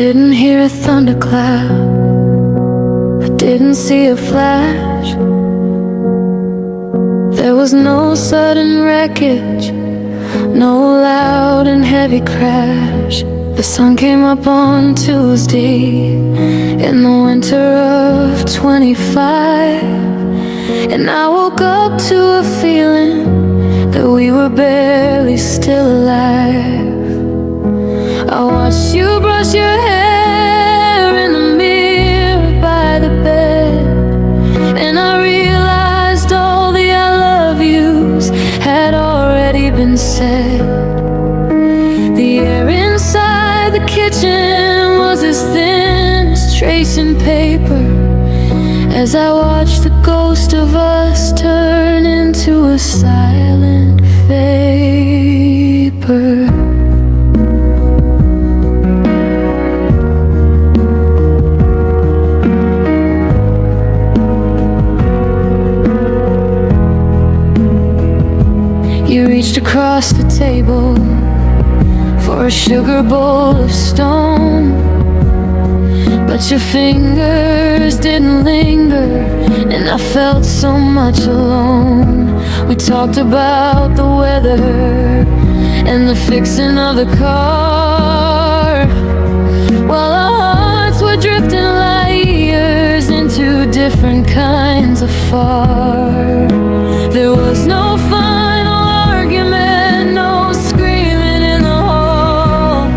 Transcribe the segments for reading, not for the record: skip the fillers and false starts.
didn't hear a thunderclap, I didn't see a flash. There was no sudden wreckage, no loud and heavy crash. The sun came up on Tuesday in the winter of 25, and I woke up to a feeling that we were barely still alive. I watched you brush your hair in the mirror by the bed, and I realized all the I love yous had already been said. The air inside the kitchen was as thin as tracing paper, as I watched the ghost of us turn into a silent vapor. You reached across the table for a sugar bowl of stone, but your fingers didn't linger, and I felt so much alone. We talked about the weather and the fixing of the car, while our hearts were drifting light years into different kinds of far. There was no final argument, no screaming in the hall,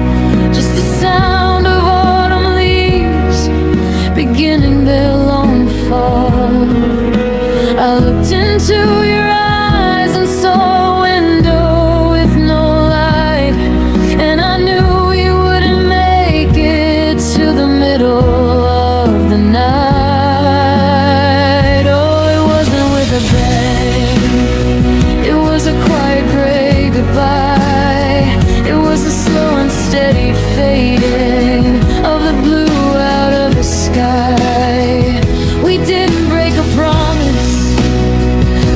just the sound of autumn leaves beginning their lone fall. I looked into your eyes and saw a window with no light, and I knew you wouldn't make it to the middle of the night. Oh, it wasn't with a bang, it was a quiet gray goodbye. It was a slow and steady fading of the blue out of the sky. We didn't break a promise,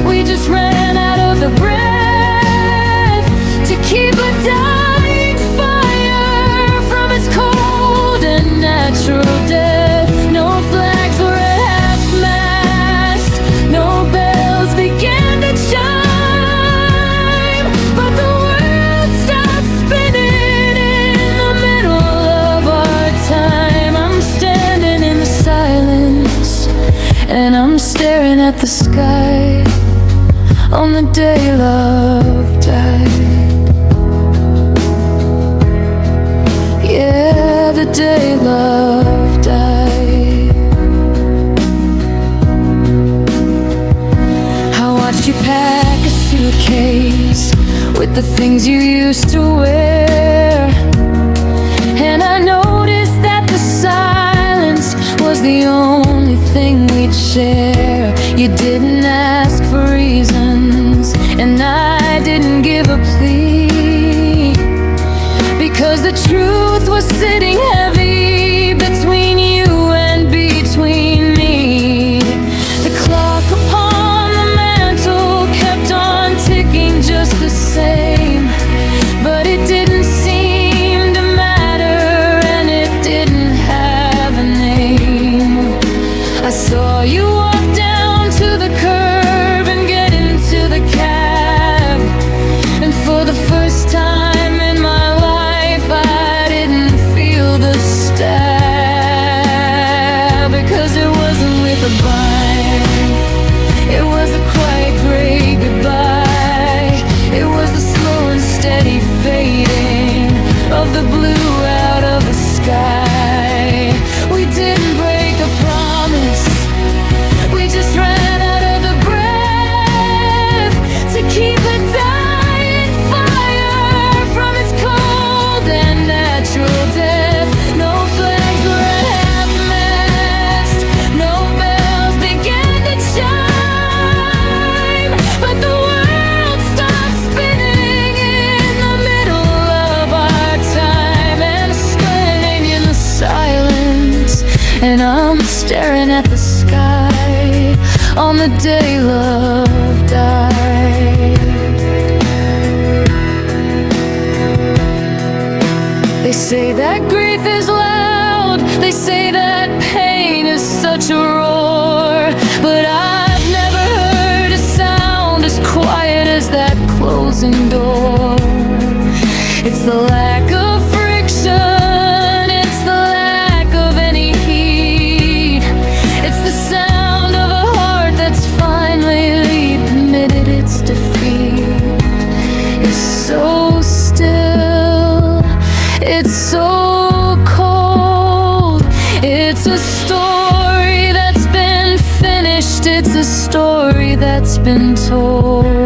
we just ran out of the breath to keep a dying fire from its cold and natural death. No flags were at half-mast, no bells began to chime, but the world stopped spinning in the middle of our time. I'm standing in the silence, and I'm staring at the sky on the day love died. Yeah, the day love died. I watched you pack a suitcase with the things you used to wear, and I noticed that the silence was the only thing we'd share. You didn't ask for reasons, and I didn't give a plea, because the truth was sitting heavy between you and between me. The clock upon the mantle kept on ticking just the same, but it didn't seem to matter, and it didn't have a name. I saw you walk down to the curb and get into the cab, and for the first time in my life I didn't feel the stab, because it wasn't with a bang, it was a quiet gray goodbye. It was the slow and steady fading of the blue out of the sky. We didn't break a promise, we just ran out of the breath to keep a dying fire from its cold and natural death. No flags were at half-mast, no bells began to chime, but the world stopped spinning in the middle of our time. And I'm standing in the silence, and I'm staring at the sky on the day love died. They say that grief is loud, They say that pain is such a roar, but I've never heard a sound as quiet as that closing door. It's the lack of friction, it's the lack of any heat. It's the sound of a heart that's finally admitted its defeat. It's so still, it's so cold. It's a story that's been finished, it's a story that's been told.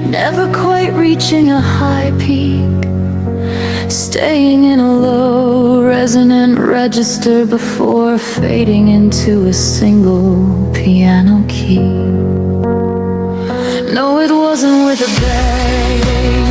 Never quite reaching a high peak, staying in a low resonant register before fading into a single piano key. No, it wasn't with a bang.